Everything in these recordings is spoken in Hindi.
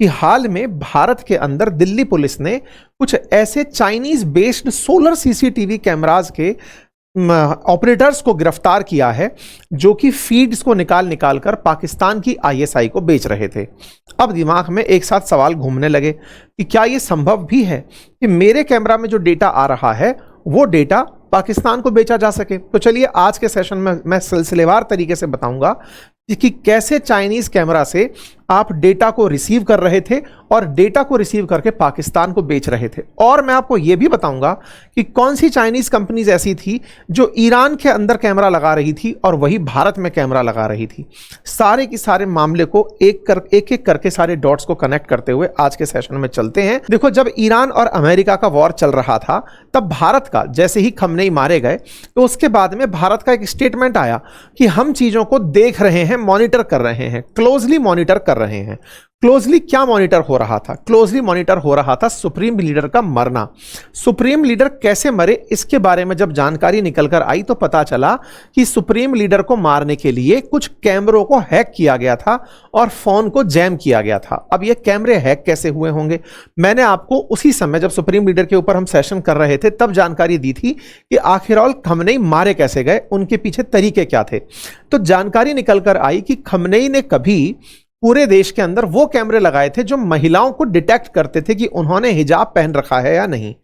कि हाल में भारत के अंदर दिल्ली पुलिस ने कुछ ऐसे Chinese based solar CCTV cameras के ऑपरेटर्स को गिरफ्तार किया है जो कि फीड्स को निकाल निकाल कर पाकिस्तान की आईएसआई को बेच रहे थे। अब दिमाग में एक साथ सवाल घूमने लगे कि क्या यह संभव भी है कि मेरे कैमरा में जो डेटा आ रहा है वो डेटा पाकिस्तान को बेचा जा सके। तो चलिए आज के सेशन में मैं सिलसिलेवार तरीके से बताऊंगा कि कैसे चाइनीज कैमरा से आप डेटा को रिसीव कर रहे थे और डेटा को रिसीव करके पाकिस्तान को बेच रहे थे। और मैं आपको यह भी बताऊंगा कि कौन सी चाइनीज कंपनीज ऐसी थी जो ईरान के अंदर कैमरा लगा रही थी और वही भारत में कैमरा लगा रही थी। सारे के सारे मामले को एक एक करके सारे डॉट्स को कनेक्ट करते हुए आज के सेशन में चलते हैं। देखो, जब ईरान और अमेरिका का वॉर चल रहा था तब भारत का, जैसे ही खमनेई मारे गए तो उसके बाद में भारत का एक स्टेटमेंट आया कि हम चीजों को देख रहे हैं, मॉनिटर कर रहे हैं, क्लोजली मॉनिटर कर रहे हैं। क्लोजली क्या मॉनिटर हो रहा था? क्लोजली मॉनिटर हो रहा था सुप्रीम लीडर का मरना। सुप्रीम लीडर कैसे मरे इसके बारे में जब जानकारी निकल कर आई तो पता चला कि सुप्रीम लीडर को मारने के लिए कुछ कैमरों को हैक किया गया था और फोन को जैम किया गया था। अब ये कैमरे हैक कैसे हुए होंगे? मैंने आपको उसी समय जब सुप्रीम लीडर के ऊपर हम सेशन कर रहे थे तब जानकारी दी थी कि आखिर खमनेई मारे कैसे गए, उनके पीछे तरीके क्या थे। तो जानकारी निकल कर आई कि खमनेई ने कभी पूरे देश के अंदर वो कैमरे लगाए थे जो महिलाओं को डिटेक्ट करते थे कि उन्होंने हिजाब पहन रखा है या नहीं।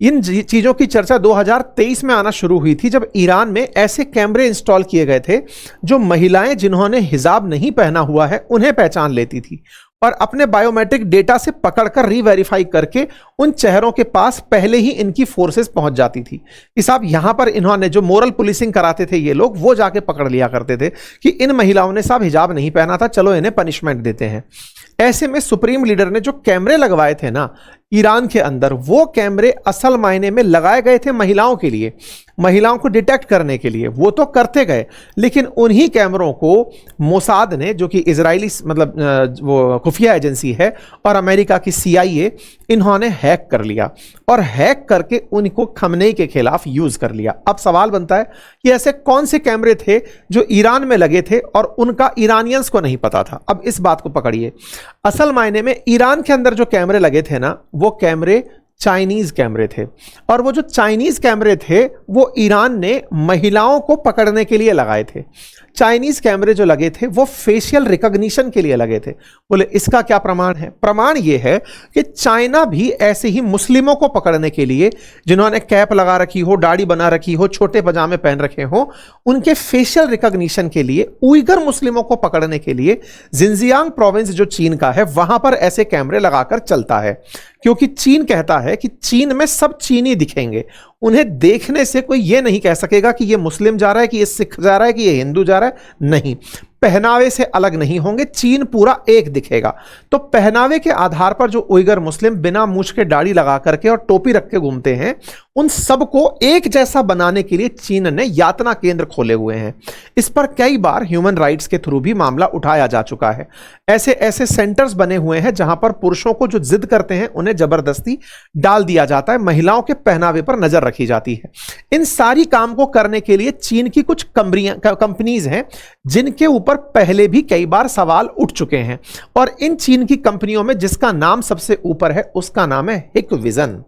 इन चीजों की चर्चा 2023 में आना शुरू हुई थी जब ईरान में ऐसे कैमरे इंस्टॉल किए गए थे जो महिलाएं जिन्होंने हिजाब नहीं पहना हुआ है उन्हें पहचान लेती थी और अपने बायोमेट्रिक डेटा से पकड़कर रीवेरीफाई करके उन चेहरों के पास पहले ही इनकी फोर्सेस पहुंच जाती थी कि साहब यहां पर इन्होंने जो मोरल पुलिसिंग कराते थे ये लोग, वो जाके पकड़ लिया करते थे कि इन महिलाओं ने साहब हिजाब नहीं पहना था, चलो इन्हें पनिशमेंट देते हैं। ऐसे में सुप्रीम लीडर ने जो कैमरे लगवाए थे ना ईरान के अंदर, वो कैमरे असल मायने में लगाए गए थे महिलाओं के लिए, महिलाओं को डिटेक्ट करने के लिए। वो तो करते गए, लेकिन उन्हीं कैमरों को मोसाद ने, जो कि इजरायली मतलब वो खुफिया एजेंसी है, और अमेरिका की CIA, इन्होंने हैक कर लिया और हैक करके उनको खमनेई के खिलाफ यूज कर लिया। अब सवाल बनता है कि ऐसे कौन से कैमरे थे जो ईरान में लगे थे और उनका ईरानियंस को नहीं पता था। अब इस बात को पकड़िए, असल मायने में ईरान के अंदर जो कैमरे लगे थे ना, वो कैमरे चाइनीज कैमरे थे और वो जो चाइनीज कैमरे थे वो ईरान ने महिलाओं को पकड़ने के लिए लगाए थे। चाइनीज कैमरे जो लगे थे वो फेशियल रिकॉग्निशन के लिए लगे थे। बोले इसका क्या प्रमाण है? प्रमाण ये है कि चाइना भी ऐसे ही मुस्लिमों को पकड़ने के लिए, जिन्होंने कैप लगा रखी हो, दाढ़ी बना रखी हो, छोटे पजामे पहन रखे हो, उनके फेशियल रिकॉग्निशन के लिए, उइगर मुस्लिमों को पकड़ने के लिए जिनजियांग प्रोविंस जो चीन का है वहां पर ऐसे कैमरे लगाकर चलता है। क्योंकि चीन कहता है कि चीन में सब चीनी दिखेंगे, उन्हें देखने से कोई यह नहीं कह सकेगा कि यह मुस्लिम जा रहा है, कि यह सिख जा रहा है, कि यह हिंदू जा रहा है। नहीं, पहनावे से अलग नहीं होंगे, चीन पूरा एक दिखेगा। तो पहनावे के आधार पर जो उइगर मुस्लिम बिना मूछ के दाढ़ी लगा करके और टोपी रख के घूमते हैं, उन सबको एक जैसा बनाने के लिए चीन ने यातना केंद्र खोले हुए हैं। इस पर कई बार ह्यूमन राइट्स के थ्रू भी मामला उठाया जा चुका है। ऐसे ऐसे सेंटर्स बने हुए हैं जहां पर पुरुषों को जो जिद करते हैं उन्हें जबरदस्ती डाल दिया जाता है, महिलाओं के पहनावे पर नजर रखी जाती है। इन सारी काम को करने के लिए चीन की कुछ कंपनीज हैं जिनके ऊपर पहले भी कई बार सवाल उठ चुके हैं, और इन चीन की कंपनियों में जिसका नाम सबसे ऊपर है उसका नाम है हिकविजन।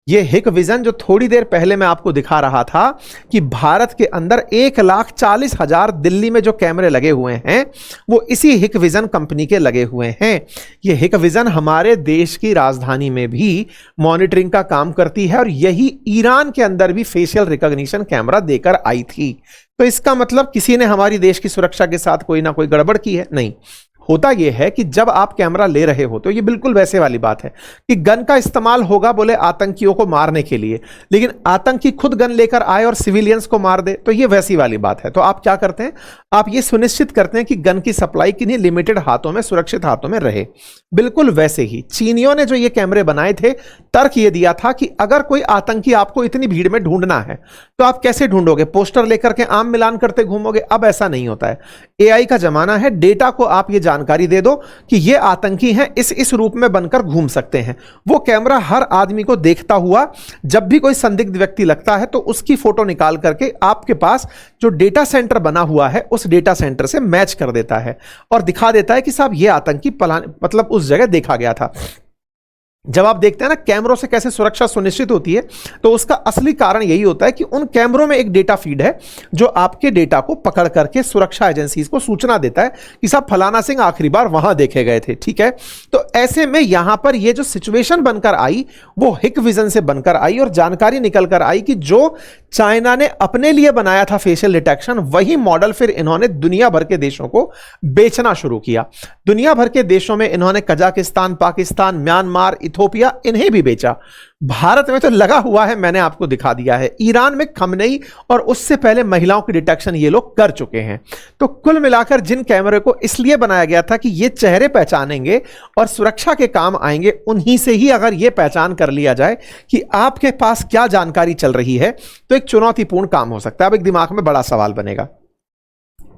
ये हिकविजन जो थोड़ी देर पहले मैं आपको दिखा रहा था कि भारत के अंदर 1,40,000 दिल्ली में जो कैमरे लगे हुए हैं वो इसी हिकविजन कंपनी के लगे हुए हैं। ये हिकविजन हमारे देश की राजधानी में भी मॉनिटरिंग का काम करती है और यही ईरान के अंदर भी फेशियल रिकॉग्निशन कैमरा देकर आई थी। तो इसका मतलब किसी ने हमारी देश की सुरक्षा के साथ कोई ना कोई गड़बड़ की है? नहीं। होता यह है कि जब आप कैमरा ले रहे हो तो ये बिल्कुल वैसे वाली बात है कि गन का इस्तेमाल होगा बोले आतंकियों को मारने के लिए, लेकिन आतंकी खुद गन लेकर आए और सिविलियंस को मार दे, तो ये वैसी वाली बात है। तो आप क्या करते हैं? आप ये सुनिश्चित करते हैं कि गन की सप्लाई किन्हीं लिमिटेड हाथों में, सुरक्षित हाथों में रहे। बिल्कुल वैसे ही चीनियों ने जो ये कैमरे बनाए थे, तर्क ये दिया था कि अगर कोई आतंकी आपको इतनी भीड़ में ढूंढना है तो आप कैसे ढूंढोगे? पोस्टर लेकर के आम मिलान करते घूमोगे? अब ऐसा नहीं होता है। AI का जमाना है, डेटा को आप ये जानकारी दे दो कि ये आतंकी हैं, इस रूप में बनकर घूम सकते हैं। वो कैमरा हर आदमी को देखता हुआ जब भी कोई संदिग्ध व्यक्ति लगता है तो उसकी फोटो निकाल करके आपके पास जो डेटा सेंटर बना हुआ है उस डेटा सेंटर से मैच कर देता है और दिखा देता है कि साहब ये आतंकी मतलब उस जगह देखा गया था। जब आप देखते हैं ना कैमरों से कैसे सुरक्षा सुनिश्चित होती है, तो उसका असली कारण यही होता है कि उन कैमरों में एक डेटा फीड है जो आपके डेटा को पकड़ करके सुरक्षा एजेंसीज को सूचना देता है कि साहब फलाना सिंह आखिरी बार वहां देखे गए थे। ठीक है, तो ऐसे में यहां पर ये जो सिचुएशन बनकर आई वो हिकविजन से बनकर आई और जानकारी निकल कर आई कि जो चाइना ने अपने लिए बनाया था फेशियल डिटेक्शन, वही मॉडल फिर इन्होंने दुनिया भर के देशों को बेचना शुरू किया। दुनिया भर के देशों में इन्होंने कजाकिस्तान, पाकिस्तान, म्यांमार, इथोपिया, इन्हें भी बेचा। भारत में तो लगा हुआ है, मैंने आपको दिखा दिया है। ईरान में खमनेई और उससे पहले महिलाओं की डिटेक्शन ये लोग कर चुके हैं। तो कुल मिलाकर जिन कैमरे को इसलिए बनाया गया था कि ये चेहरे पहचानेंगे और सुरक्षा के काम आएंगे, उन्हीं से ही अगर ये पहचान कर लिया जाए कि आपके पास क्या जानकारी चल रही है तो एक चुनौतीपूर्ण काम हो सकता है। अब एक दिमाग में बड़ा सवाल बनेगा,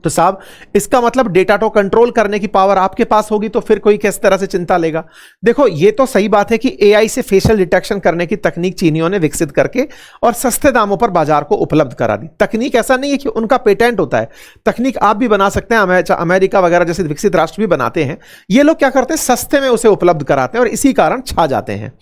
तो साहब इसका मतलब डेटा को कंट्रोल करने की पावर आपके पास होगी तो फिर कोई किस तरह से चिंता लेगा। देखो ये तो सही बात है कि एआई से फेशियल डिटेक्शन करने की तकनीक चीनियों ने विकसित करके और सस्ते दामों पर बाजार को उपलब्ध करा दी। तकनीक ऐसा नहीं है कि उनका पेटेंट होता है, तकनीक आप भी बना सकते हैं, अमेरिका वगैरह जैसे विकसित राष्ट्र भी बनाते हैं। ये लोग क्या करते हैं, सस्ते में उसे उपलब्ध कराते हैं और इसी कारण छा जाते हैं।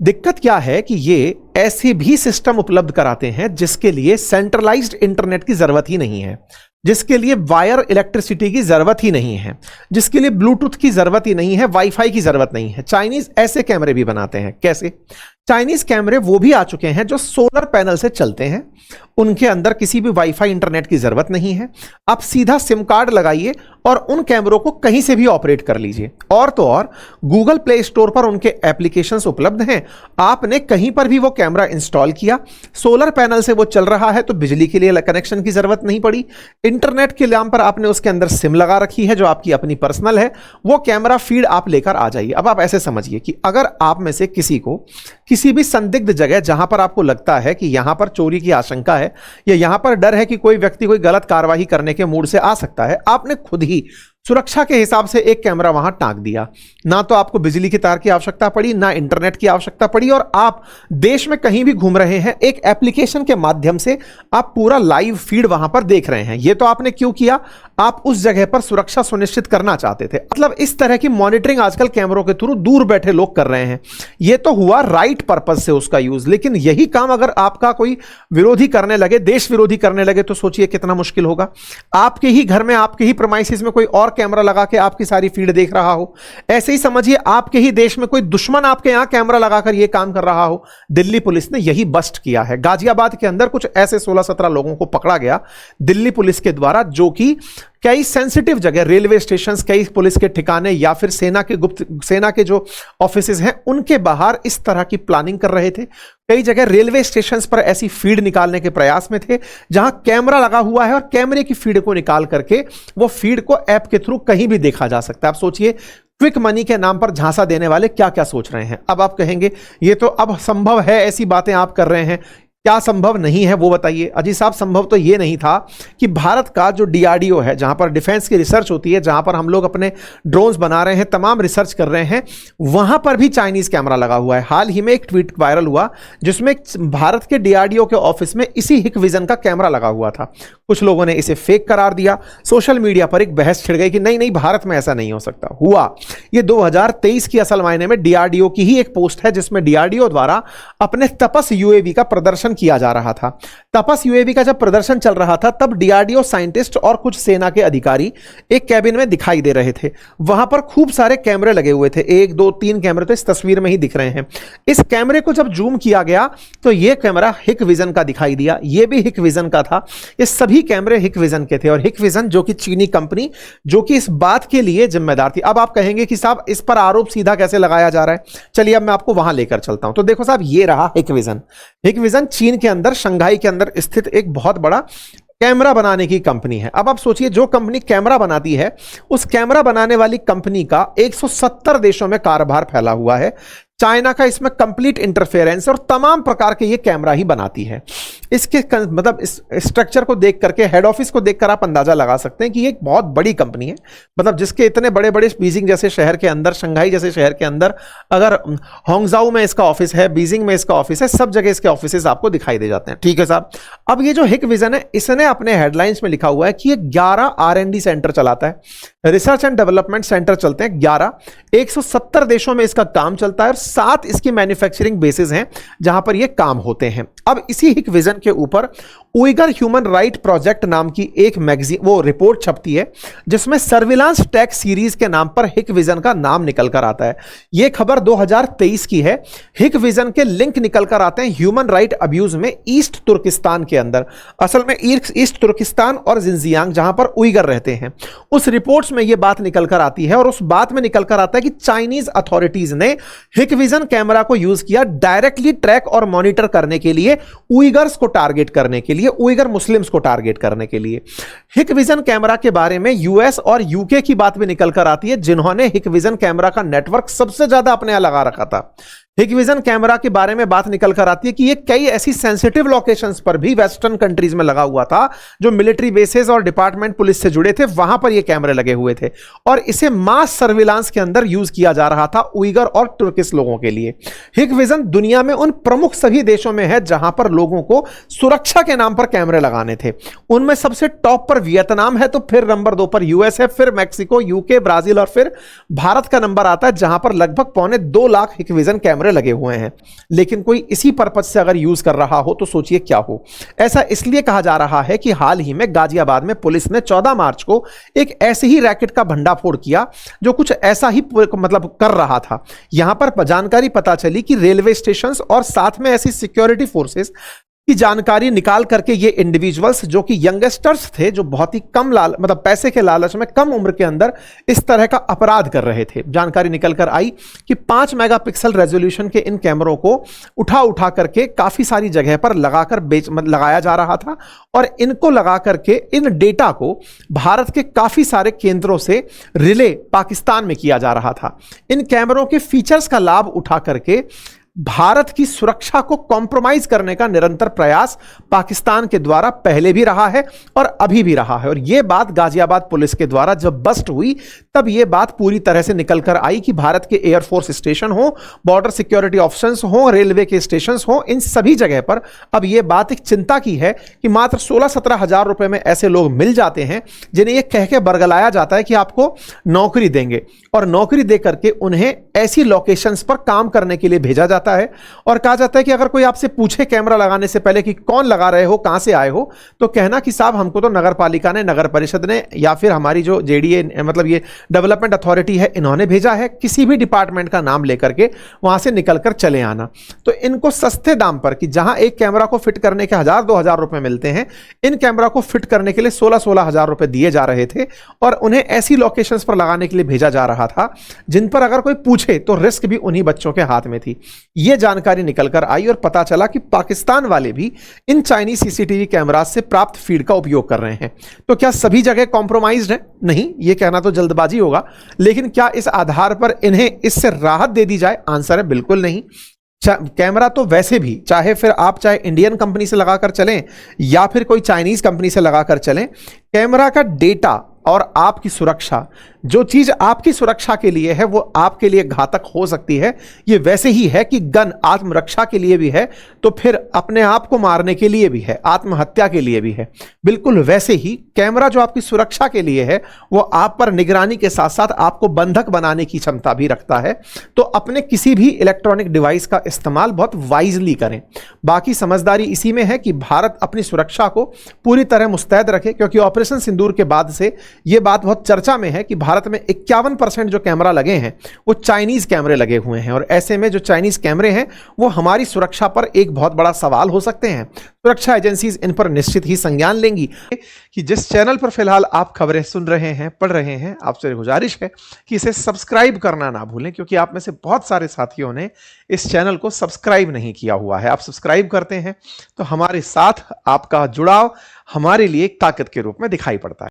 दिक्कत क्या है कि ये ऐसे भी सिस्टम उपलब्ध कराते हैं जिसके लिए सेंट्रलाइज्ड इंटरनेट की जरूरत ही नहीं है, जिसके लिए वायर इलेक्ट्रिसिटी की जरूरत ही नहीं है, जिसके लिए ब्लूटूथ की जरूरत ही नहीं है, वाईफाई की जरूरत नहीं है। चाइनीज ऐसे कैमरे भी बनाते हैं। कैसे? चाइनीज कैमरे वो भी आ चुके हैं जो सोलर पैनल से चलते हैं, उनके अंदर किसी भी वाईफाई इंटरनेट की जरूरत नहीं है। आप सीधा सिम कार्ड लगाइए और उन कैमरों को कहीं से भी ऑपरेट कर लीजिए। और तो और गूगल प्ले स्टोर पर उनके एप्लीकेशंस उपलब्ध हैं। आपने कहीं पर भी वो कैमरा इंस्टॉल किया, सोलर पैनल से वो चल रहा है तो बिजली के लिए कनेक्शन की जरूरत नहीं पड़ी। इंटरनेट के नाम पर आपने उसके अंदर सिम लगा रखी है जो आपकी अपनी पर्सनल है, वो कैमरा फीड आप लेकर आ जाइए। अब आप ऐसे समझिए कि अगर आप में से किसी को किसी भी संदिग्ध जगह जहां पर आपको लगता है कि यहां पर चोरी की आशंका है या यहां पर डर है कि कोई व्यक्ति कोई गलत कार्रवाई करने के मूड से आ सकता है, आपने खुद ही सुरक्षा के हिसाब से एक कैमरा वहां टांग दिया। ना तो आपको बिजली की तार की आवश्यकता पड़ी, ना इंटरनेट की आवश्यकता पड़ी, और आप देश में कहीं भी घूम रहे हैं, एक एप्लीकेशन के माध्यम से आप पूरा लाइव फीड वहां पर देख रहे हैं। यह तो आपने क्यों किया? आप उस जगह पर सुरक्षा सुनिश्चित करना चाहते थे। मतलब इस तरह की मॉनिटरिंग आजकल कैमरों के थ्रू दूर बैठे लोग कर रहे हैं। यह तो हुआ राइट पर्पज से उसका यूज, लेकिन यही काम अगर आपका कोई विरोधी करने लगे, देश विरोधी करने लगे, तो सोचिए कितना मुश्किल होगा। आपके ही घर में, आपके ही प्रेमाइसिस में कोई और कैमरा लगा के आपकी सारी फीड देख रहा हो। ऐसे ही समझिए आपके ही देश में कोई दुश्मन आपके यहां कैमरा लगाकर यह काम कर रहा हो। दिल्ली पुलिस ने यही बस्ट किया है। गाजियाबाद के अंदर कुछ ऐसे 16-17 लोगों को पकड़ा गया दिल्ली पुलिस के द्वारा, जो कि कई सेंसिटिव जगह, रेलवे स्टेशन, कई पुलिस के ठिकाने या फिर सेना के जो ऑफिसेज हैं उनके बाहर इस तरह की प्लानिंग कर रहे थे। कई जगह रेलवे स्टेशन पर ऐसी फीड निकालने के प्रयास में थे जहां कैमरा लगा हुआ है और कैमरे की फीड को निकाल करके वो फीड को ऐप के थ्रू कहीं भी देखा जा सकता है। आप सोचिए क्विक मनी के नाम पर झांसा देने वाले क्या क्या सोच रहे हैं। अब आप कहेंगे ये तो अब संभव है, ऐसी बातें आप कर रहे हैं। क्या संभव नहीं है वो बताइए। अजी साहब, संभव तो ये नहीं था कि भारत का जो डीआरडीओ है, जहां पर डिफेंस की रिसर्च होती है, जहां पर हम लोग अपने ड्रोन्स बना रहे हैं, तमाम रिसर्च कर रहे हैं, वहां पर भी चाइनीज कैमरा लगा हुआ है। हाल ही में एक ट्वीट वायरल हुआ जिसमें भारत के डीआरडीओ के ऑफिस में इसी हिकविजन का कैमरा लगा हुआ था। कुछ लोगों ने इसे फेक करार दिया, सोशल मीडिया पर एक बहस छिड़ गई कि नहीं नहीं, भारत में ऐसा नहीं हो सकता। हुआ ये 2023 की असल मायने में डीआरडीओ की ही एक पोस्ट है जिसमें डीआरडीओ द्वारा अपने तपस यूएवी का प्रदर्शन किया जा रहा था। तपस यूएवी का जब प्रदर्शन चल रहा था तब डीआरडीओ साइंटिस्ट और कुछ सेना के अधिकारी एक कैबिन में दिखाई दे रहे थे। वहां पर खूब सारे कैमरे लगे हुए थे, 1 2 3 कैमरे तो इस तस्वीर में ही दिख रहे हैं। इस कैमरे को जब जूम किया गया तो यह कैमरा हिकविजन का दिखाई दिया, यह भी हिकविजन का था। ये सभी कैमरे हिकविजन के थे और हिकविजन जो कि चीनी कंपनी, जो कि इस बात के लिए जिम्मेदार थी। अब आप कहेंगे कि साहब इस पर आरोप सीधा कैसे लगाया जा रहा है? चलिए अब मैं आपको वहां लेकर चलता हूं। तो देखो साहब, ये रहा हिकविजन। हिकविजन चीन के अंदर, शंघाई के अंदर स्थित एक बहुत बड़ा कैमरा बनाने की कंपनी है। अब आप सोचिए, जो कंपनी कैमरा बनाती है, उस कैमरा बनाने वाली कंपनी का 170 देशों में कारोबार फैला हुआ है। चाइना का इसमें कंप्लीट इंटरफेरेंस और तमाम प्रकार के ये कैमरा ही बनाती है। इसके मतलब इस स्ट्रक्चर को देख करके, हेड ऑफिस को देखकर आप अंदाजा लगा सकते हैं कि ये एक बहुत बड़ी कंपनी है। मतलब जिसके इतने बड़े बड़े बीजिंग जैसे शहर के अंदर, शंघाई जैसे शहर के अंदर, अगर होंगजाऊ में इसका ऑफिस है, बीजिंग में इसका ऑफिस है, सब जगह इसके ऑफिस आपको दिखाई दे जाते हैं। ठीक है साहब। अब ये जो हिकविजन है, इसने अपने हेडलाइंस में लिखा हुआ है कि ये 11 R&D सेंटर चलाता है, रिसर्च एंड डेवलपमेंट सेंटर चलते हैं 11, 170 देशों में इसका काम चलता है और 7 इसकी मैन्युफैक्चरिंग बेसिस हैं जहां पर ये काम होते हैं। अब इसी हिकविजन के ऊपर उइगर ह्यूमन राइट प्रोजेक्ट नाम की एक मैगजीन, वो रिपोर्ट छपती है जिसमें सर्विलांस टैक सीरीज के नाम पर हिकविजन का नाम निकल कर आता है। यह खबर 2023 की है। हिकविजन के लिंक निकल कर आते हैं ह्यूमन राइट अब्यूज में ईस्ट तुर्किस्तान के अंदर, असल में ईस्ट तुर्किस्तान और जिंजियांग जहां पर उइगर रहते हैं। उस रिपोर्ट्स में यह बात निकल कर आती है और उस बात में निकल कर आता है कि चाइनीज अथॉरिटीज ने हिकविजन कैमरा को यूज किया डायरेक्टली ट्रैक और मॉनिटर करने के लिए, उइगर्स को टारगेट करने के लिए, उइगर मुस्लिम्स को टारगेट करने के लिए। हिकविजन कैमरा के बारे में यूएस और यूके की बात भी निकल कर आती है, जिन्होंने हिकविजन कैमरा का नेटवर्क सबसे ज्यादा अपने यहां लगा रखा था। हिकविजन कैमरा के बारे में बात निकल कर आती है कि ये कई ऐसी सेंसिटिव लोकेशंस पर भी वेस्टर्न कंट्रीज में लगा हुआ था, जो मिलिट्री बेसेस और डिपार्टमेंट पुलिस से जुड़े थे, वहां पर ये कैमरे लगे हुए थे और इसे मास सर्विलांस के अंदर यूज किया जा रहा था उइगर और तुर्किश लोगों के लिए। हिकविजन दुनिया में उन प्रमुख सभी देशों में है जहां पर लोगों को सुरक्षा के नाम पर कैमरे लगाने थे। उनमें सबसे टॉप पर वियतनाम है, तो फिर नंबर 2 पर यूएस है, फिर मैक्सिको, यूके, ब्राजील और फिर भारत का नंबर आता है, जहां पर लगभग 2.25 लाख हिकविजन कैमरे लगे हुए हैं। लेकिन कोई इसी पर्पज से अगर यूज कर रहा हो तो सोचिए क्या हो। ऐसा इसलिए कहा जा रहा है कि हाल ही में गाजियाबाद में पुलिस ने 14 मार्च को एक ऐसे ही रैकेट का भंडाफोड़ किया जो कुछ ऐसा ही मतलब कर रहा था। यहां पर जानकारी पता चली कि रेलवे स्टेशन और साथ में ऐसी सिक्योरिटी फोर्सेस की जानकारी निकाल करके ये इंडिविजुअल्स जो कि यंगस्टर्स थे, जो बहुत ही कम मतलब पैसे के लालच में कम उम्र के अंदर इस तरह का अपराध कर रहे थे। जानकारी निकल कर आई कि 5 मेगापिक्सल रेजोल्यूशन के इन कैमरों को उठा करके काफी सारी जगह पर लगाकर लगाया जा रहा था और इनको लगा करके इन डेटा को भारत के काफी सारे केंद्रों से रिले पाकिस्तान में किया जा रहा था। इन कैमरों के फीचर्स का लाभ उठा करके भारत की सुरक्षा को कॉम्प्रोमाइज करने का निरंतर प्रयास पाकिस्तान के द्वारा पहले भी रहा है और अभी भी रहा है। और यह बात गाजियाबाद पुलिस के द्वारा जब बस्ट हुई तब यह बात पूरी तरह से निकल कर आई कि भारत के एयरफोर्स स्टेशन हो, बॉर्डर सिक्योरिटी ऑप्शंस हो, रेलवे के स्टेशन हो, इन सभी जगह पर अब यह बात एक चिंता की है कि मात्र 16-17 हजार रुपए में ऐसे लोग मिल जाते हैं जिन्हें यह कह के बरगलाया जाता है कि आपको नौकरी देंगे और नौकरी दे करके उन्हें ऐसी लोकेशंस पर काम करने के लिए भेजा जाता है और कहा जाता है कि अगर कोई आपसे पूछे कैमरा लगाने से पहले कि कौन लगा रहे हो, कहां से आए हो, तो कहना कि साहब हमको तो नगर पालिका ने, नगर परिषद ने या फिर हमारी जो जेडीए मतलब ये डेवलपमेंट अथॉरिटी है, इन्होंने भेजा है। किसी भी डिपार्टमेंट का नाम लेकर के वहां से निकलकर चले आना। तो इनको सस्ते दाम पर, कि जहां एक कैमरा को फिट करने के 1000-2000 रुपए मिलते हैं, इन कैमरा को फिट करने के लिए 16-16 हजार रुपए दिए जा रहे थे और उन्हें ऐसी लोकेशंस पर लगाने के लिए भेजा जा रहा था जिन पर अगर कोई पूछे तो रिस्क भी उन्हीं बच्चों के हाथ में थी। यह जानकारी निकलकर आई और पता चला कि पाकिस्तान वाले भी इन चाइनीज सीसीटीवी कैमरास से प्राप्त फीड का उपयोग कर रहे हैं। तो क्या सभी जगह कॉम्प्रोमाइज्ड है? नहीं, यह कहना तो जल्दबाजी होगा। लेकिन क्या इस आधार पर इन्हें इससे राहत दे दी जाए? आंसर है बिल्कुल नहीं। कैमरा तो वैसे भी चाहे इंडियन कंपनी से लगाकर चलें या फिर कोई चाइनीज कंपनी से लगाकर चलें, कैमरा का डेटा और आपकी सुरक्षा, जो चीज आपकी सुरक्षा के लिए है वो आपके लिए घातक हो सकती है। ये वैसे ही है कि गन आत्मरक्षा के लिए भी है तो फिर अपने आप को मारने के लिए भी है, आत्महत्या के लिए भी है। बिल्कुल वैसे ही कैमरा जो आपकी सुरक्षा के लिए है वो आप पर निगरानी के साथ साथ आपको बंधक बनाने की क्षमता भी रखता है। तो अपने किसी भी इलेक्ट्रॉनिक डिवाइस का इस्तेमाल बहुत वाइजली करें। बाकी समझदारी इसी में है कि भारत अपनी सुरक्षा को पूरी तरह मुस्तैद रखे, क्योंकि ऑपरेशन सिंदूर के बाद से यह बात बहुत चर्चा में है कि भारत में 51% जो कैमरा लगे हैं वो चाइनीज कैमरे लगे हुए हैं और ऐसे में जो चाइनीज कैमरे हैं वो हमारी सुरक्षा पर एक बहुत बड़ा सवाल हो सकते हैं। सुरक्षा एजेंसीज इन पर निश्चित ही संज्ञान लेंगी। कि जिस चैनल पर फिलहाल आप खबरें सुन रहे हैं, पढ़ रहे हैं, आपसे गुजारिश है कि इसे सब्सक्राइब करना ना भूलें, क्योंकि आप में से बहुत सारे साथियों ने इस चैनल को सब्सक्राइब नहीं किया हुआ है। आप सब्सक्राइब करते हैं तो हमारे साथ आपका जुड़ाव हमारे लिए एक ताकत के रूप में दिखाई पड़ता है।